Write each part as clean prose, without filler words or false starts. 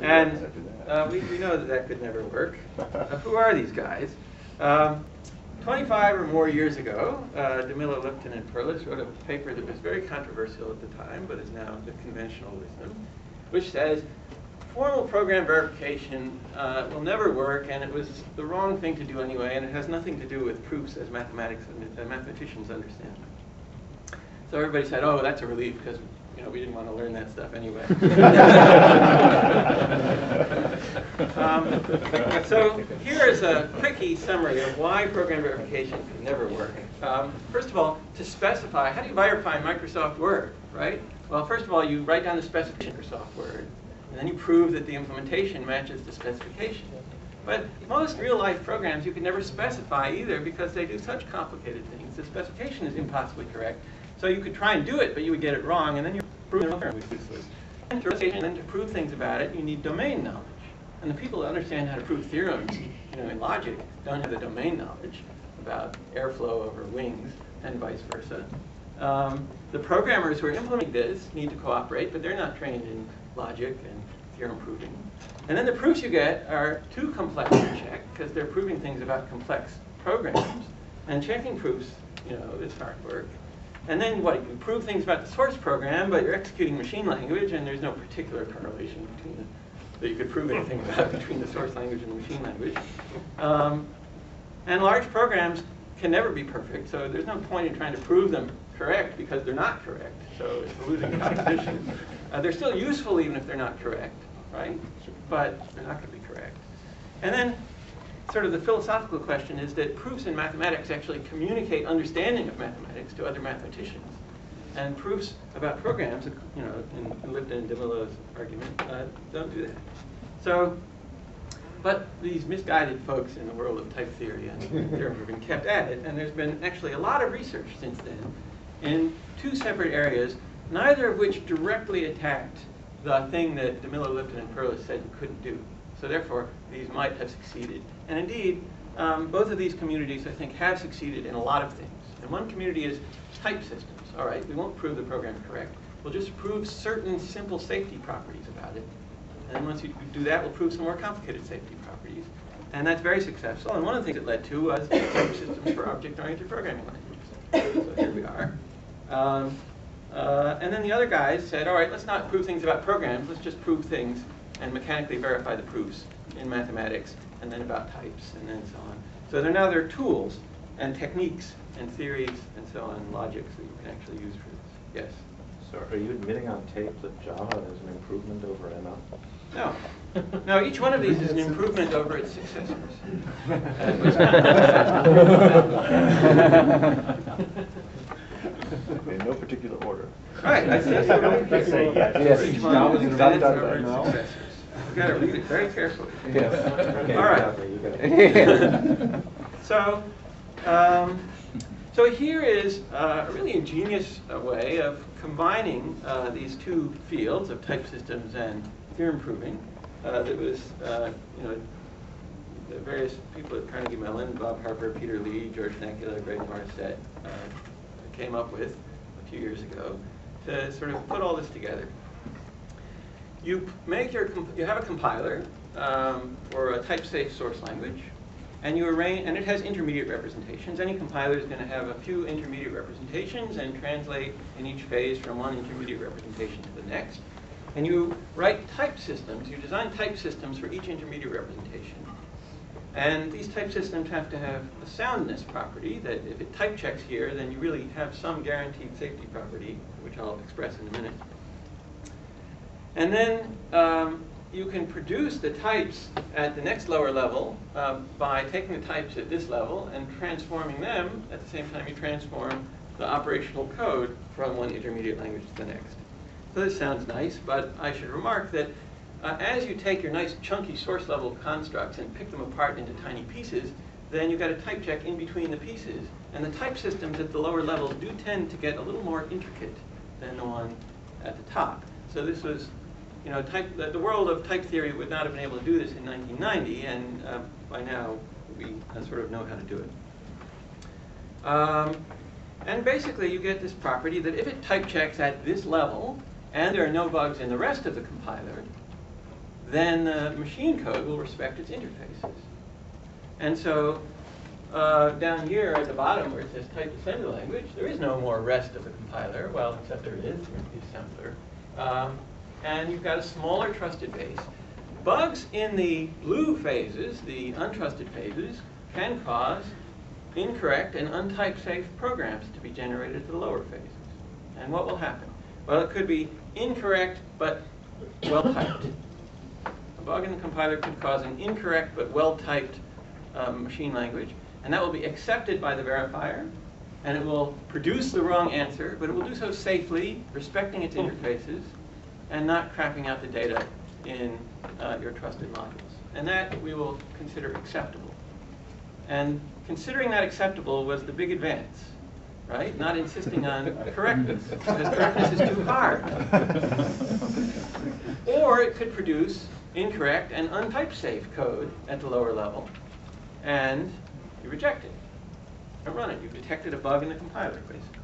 And we know that that could never work. Who are these guys? 25 or more years ago, DeMillo, Lipton, and Perlis wrote a paper that was very controversial at the time, but is now the conventional wisdom, which says formal program verification will never work, and it was the wrong thing to do anyway, and it has nothing to do with proofs as mathematicians understand them. So everybody said, oh, that's a relief, because we didn't want to learn that stuff anyway. So here is a quickie summary of why program verification could never work. First of all, to specify, how do you verify Microsoft Word, right? Well, first of all, you write down the specification of Microsoft Word, and then you prove that the implementation matches the specification. But most real-life programs you can never specify either because they do such complicated things. The specification is impossibly correct. So you could try and do it, but you would get it wrong, and then you prove it was useless. And to prove things about it, you need domain knowledge. And the people who understand how to prove theorems, in logic, don't have the domain knowledge about airflow over wings and vice versa. The programmers who are implementing this need to cooperate, but they're not trained in logic and theorem proving. And then the proofs you get are too complex to check because they're proving things about complex programs. And checking proofs, is hard work. And then what? You prove things about the source program, but you're executing machine language, and there's no particular correlation between that you could prove anything about between the source language and the machine language. And large programs can never be perfect, so there's no point in trying to prove them correct because they're not correct. So it's a losing proposition. They're still useful even if they're not correct, right? But they're not going to be correct. And then sort of the philosophical question is that proofs in mathematics actually communicate understanding of mathematics to other mathematicians. And proofs about programs, in Lipton and DeMillo's argument, don't do that. So, but these misguided folks in the world of type theory and theorem proving kept at it, and there's been actually a lot of research since then in two separate areas, neither of which directly attacked the thing that DeMillo, Lipton, and Perlis said you couldn't do. So therefore, these might have succeeded. And indeed, both of these communities, I think, have succeeded in a lot of things. And one community is type systems. All right, we won't prove the program correct. We'll just prove certain simple safety properties about it. And then once you do that, we'll prove some more complicated safety properties. And that's very successful. And one of the things it led to was type systems for object-oriented programming languages. So here we are. And then the other guys said, all right, let's not prove things about programs. Let's just prove things and mechanically verify the proofs in mathematics, and then about types, and then so on. So now there are tools and techniques and theories and so on, logics that you can actually use for this. Yes? So are you admitting on tape that Java is an improvement over ML? No. No, each one of these is an improvement over its successors. In no particular order. Right, I say so. Yes. Each one is an improvement over its successors. You've got to read it very carefully. Yes. Okay, all right. So here is a really ingenious way of combining these two fields of type systems and theorem proving. That was, the various people at Carnegie Mellon, Bob Harper, Peter Lee, George Nakula, Greg Morissette, came up with a few years ago to sort of put all this together. You have a compiler for a type-safe source language, and it has intermediate representations. Any compiler is going to have a few intermediate representations and translate in each phase from one intermediate representation to the next. And you write type systems. You design type systems for each intermediate representation. And these type systems have to have a soundness property that if it type checks here, then you really have some guaranteed safety property, which I'll express in a minute. And then you can produce the types at the next lower level by taking the types at this level and transforming them at the same time you transform the operational code from one intermediate language to the next. So this sounds nice, but I should remark that as you take your nice chunky source level constructs and pick them apart into tiny pieces, then you've got a type check in between the pieces. And the type systems at the lower levels do tend to get a little more intricate than the one at the top. So this was, the world of type theory would not have been able to do this in 1990, and by now we sort of know how to do it. And basically you get this property that if it type checks at this level, and there are no bugs in the rest of the compiler, then the machine code will respect its interfaces. And so down here at the bottom where it says type assembly language, there is no more rest of the compiler, well, except there is the assembler. And you've got a smaller trusted base. Bugs in the blue phases, the untrusted phases, can cause incorrect and untype safe programs to be generated at the lower phases. And what will happen? Well, it could be incorrect but well-typed. A bug in the compiler could cause an incorrect but well-typed machine language, and that will be accepted by the verifier, and it will produce the wrong answer, but it will do so safely, respecting its interfaces, and not crapping out the data in your trusted modules. And that we will consider acceptable. And considering that acceptable was the big advance, right? Not insisting on correctness, because correctness is too hard. Or it could produce incorrect and untype safe code at the lower level, and you reject it. Don't run it. You've detected a bug in the compiler, basically.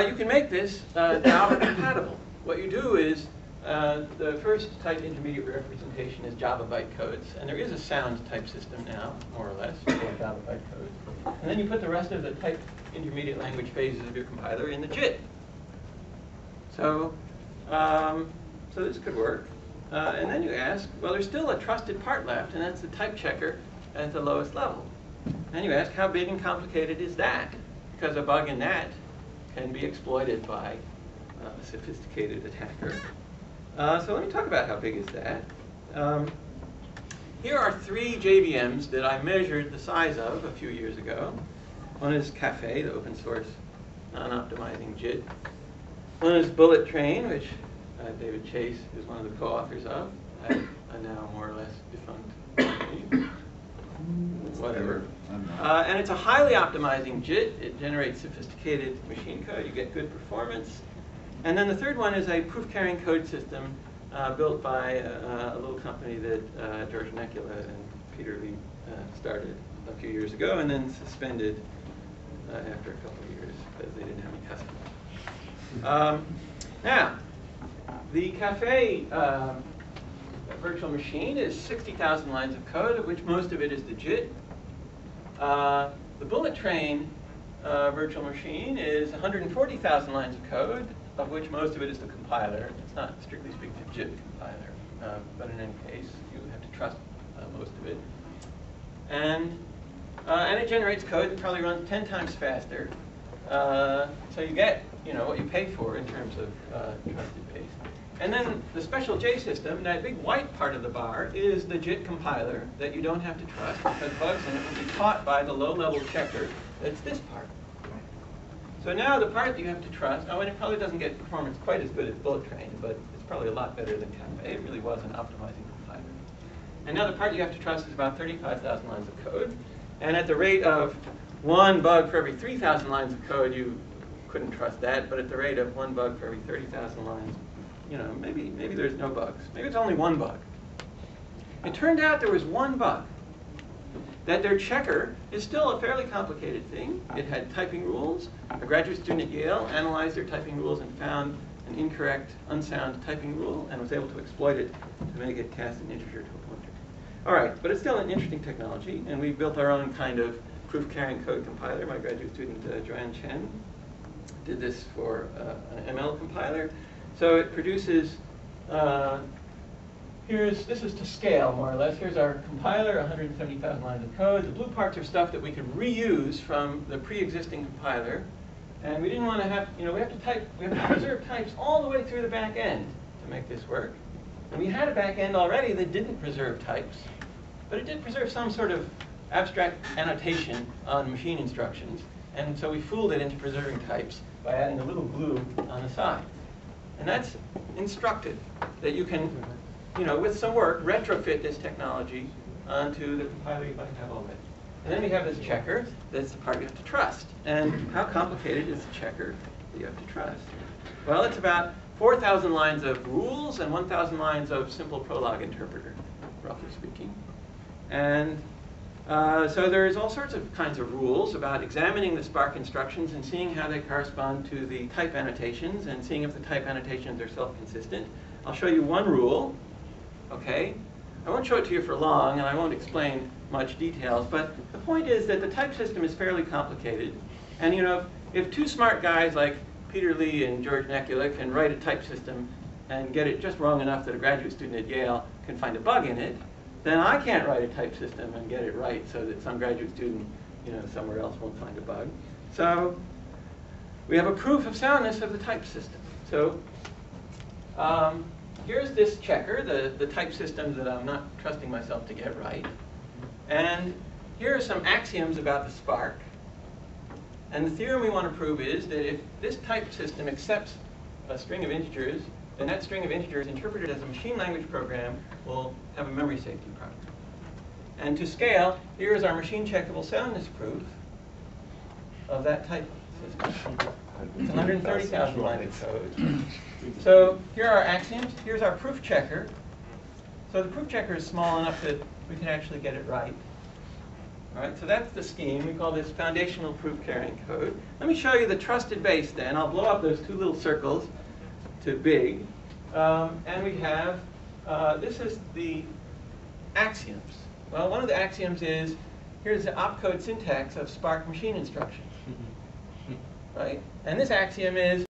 You can make this Java compatible. What you do is, the first type intermediate representation is Java bytecodes, and there is a sound type system now, more or less, for Java bytecodes. And then you put the rest of the type intermediate language phases of your compiler in the JIT. So, so this could work. And then you ask, well, there's still a trusted part left, and that's the type checker at the lowest level. And you ask, how big and complicated is that? Because a bug in that can be exploited by a sophisticated attacker. So let me talk about how big is that. Here are 3 JVMs that I measured the size of a few years ago. One is Café, the open source non-optimizing JIT. One is Bullet Train, which David Chase is one of the co-authors of, a now more or less defunct company. Whatever. And it's a highly optimizing JIT. It generates sophisticated machine code. You get good performance. And then the third one is a proof-carrying code system built by a little company that George Nekula and Peter Lee started a few years ago, and then suspended after a couple of years because they didn't have any customers. Now, the Café virtual machine is 60,000 lines of code, of which most of it is the JIT. The Bullet Train virtual machine is 140,000 lines of code, of which most of it is the compiler. It's not, strictly speaking, a JIT compiler, but in any case, you have to trust most of it. And it generates code that probably runs 10 times faster. So you get, what you pay for in terms of trusted base. And then the special J system, that big white part of the bar, is the JIT compiler that you don't have to trust, because bugs in it will be caught by the low-level checker that's this part. So now the part that you have to trust, and it probably doesn't get performance quite as good as Bullet Train, but it's probably a lot better than Café. It really was an optimizing compiler. And now the part you have to trust is about 35,000 lines of code. And at the rate of 1 bug for every 3,000 lines of code, you couldn't trust that. But at the rate of 1 bug for every 30,000 lines, maybe there's no bugs. Maybe it's only 1 bug. It turned out there was 1 bug. That their checker is still a fairly complicated thing. It had typing rules. A graduate student at Yale analyzed their typing rules and found an incorrect, unsound typing rule and was able to exploit it to make it cast an integer to a pointer. All right, but it's still an interesting technology, and we built our own kind of proof-carrying code compiler. My graduate student, Joanne Chen, did this for an ML compiler. So it produces, this is to scale, more or less. Here's our compiler, 170,000 lines of code. The blue parts are stuff that we could reuse from the pre-existing compiler. And we didn't want to have, we have to preserve types all the way through the back end to make this work. And we had a back end already that didn't preserve types, but it did preserve some sort of abstract annotation on machine instructions. And so we fooled it into preserving types by adding a little glue on the side. And that's instructive, that you can, with some work, retrofit this technology onto the compiler you might have already. And then we have this checker. That's the part you have to trust. And how complicated is the checker that you have to trust? Well, it's about 4,000 lines of rules and 1,000 lines of simple Prolog interpreter, roughly speaking. And so there's all sorts of kinds of rules about examining the Spark instructions and seeing how they correspond to the type annotations and seeing if the type annotations are self-consistent. I'll show you one rule, okay? I won't show it to you for long, and I won't explain much details, but the point is that the type system is fairly complicated. And you know, if two smart guys like Peter Lee and George Nekula can write a type system and get it just wrong enough that a graduate student at Yale can find a bug in it, then I can't write a type system and get it right so that some graduate student, you know, somewhere else won't find a bug. So we have a proof of soundness of the type system. So here's this checker, the type system that I'm not trusting myself to get right. And here are some axioms about the spark. And the theorem we want to prove is that if this type system accepts a string of integers, then that string of integers interpreted as a machine language program will have a memory safety problem. And to scale, here is our machine checkable soundness proof of that type system. It's 130,000 lines of code. So here are our axioms. Here's our proof checker. So the proof checker is small enough that we can actually get it right. All right, so that's the scheme. We call this foundational proof carrying code. Let me show you the trusted base then. I'll blow up those two little circles to big. And we have, this is the axioms. Well, one of the axioms is, here's the opcode syntax of Spark machine instructions. Right? And this axiom is,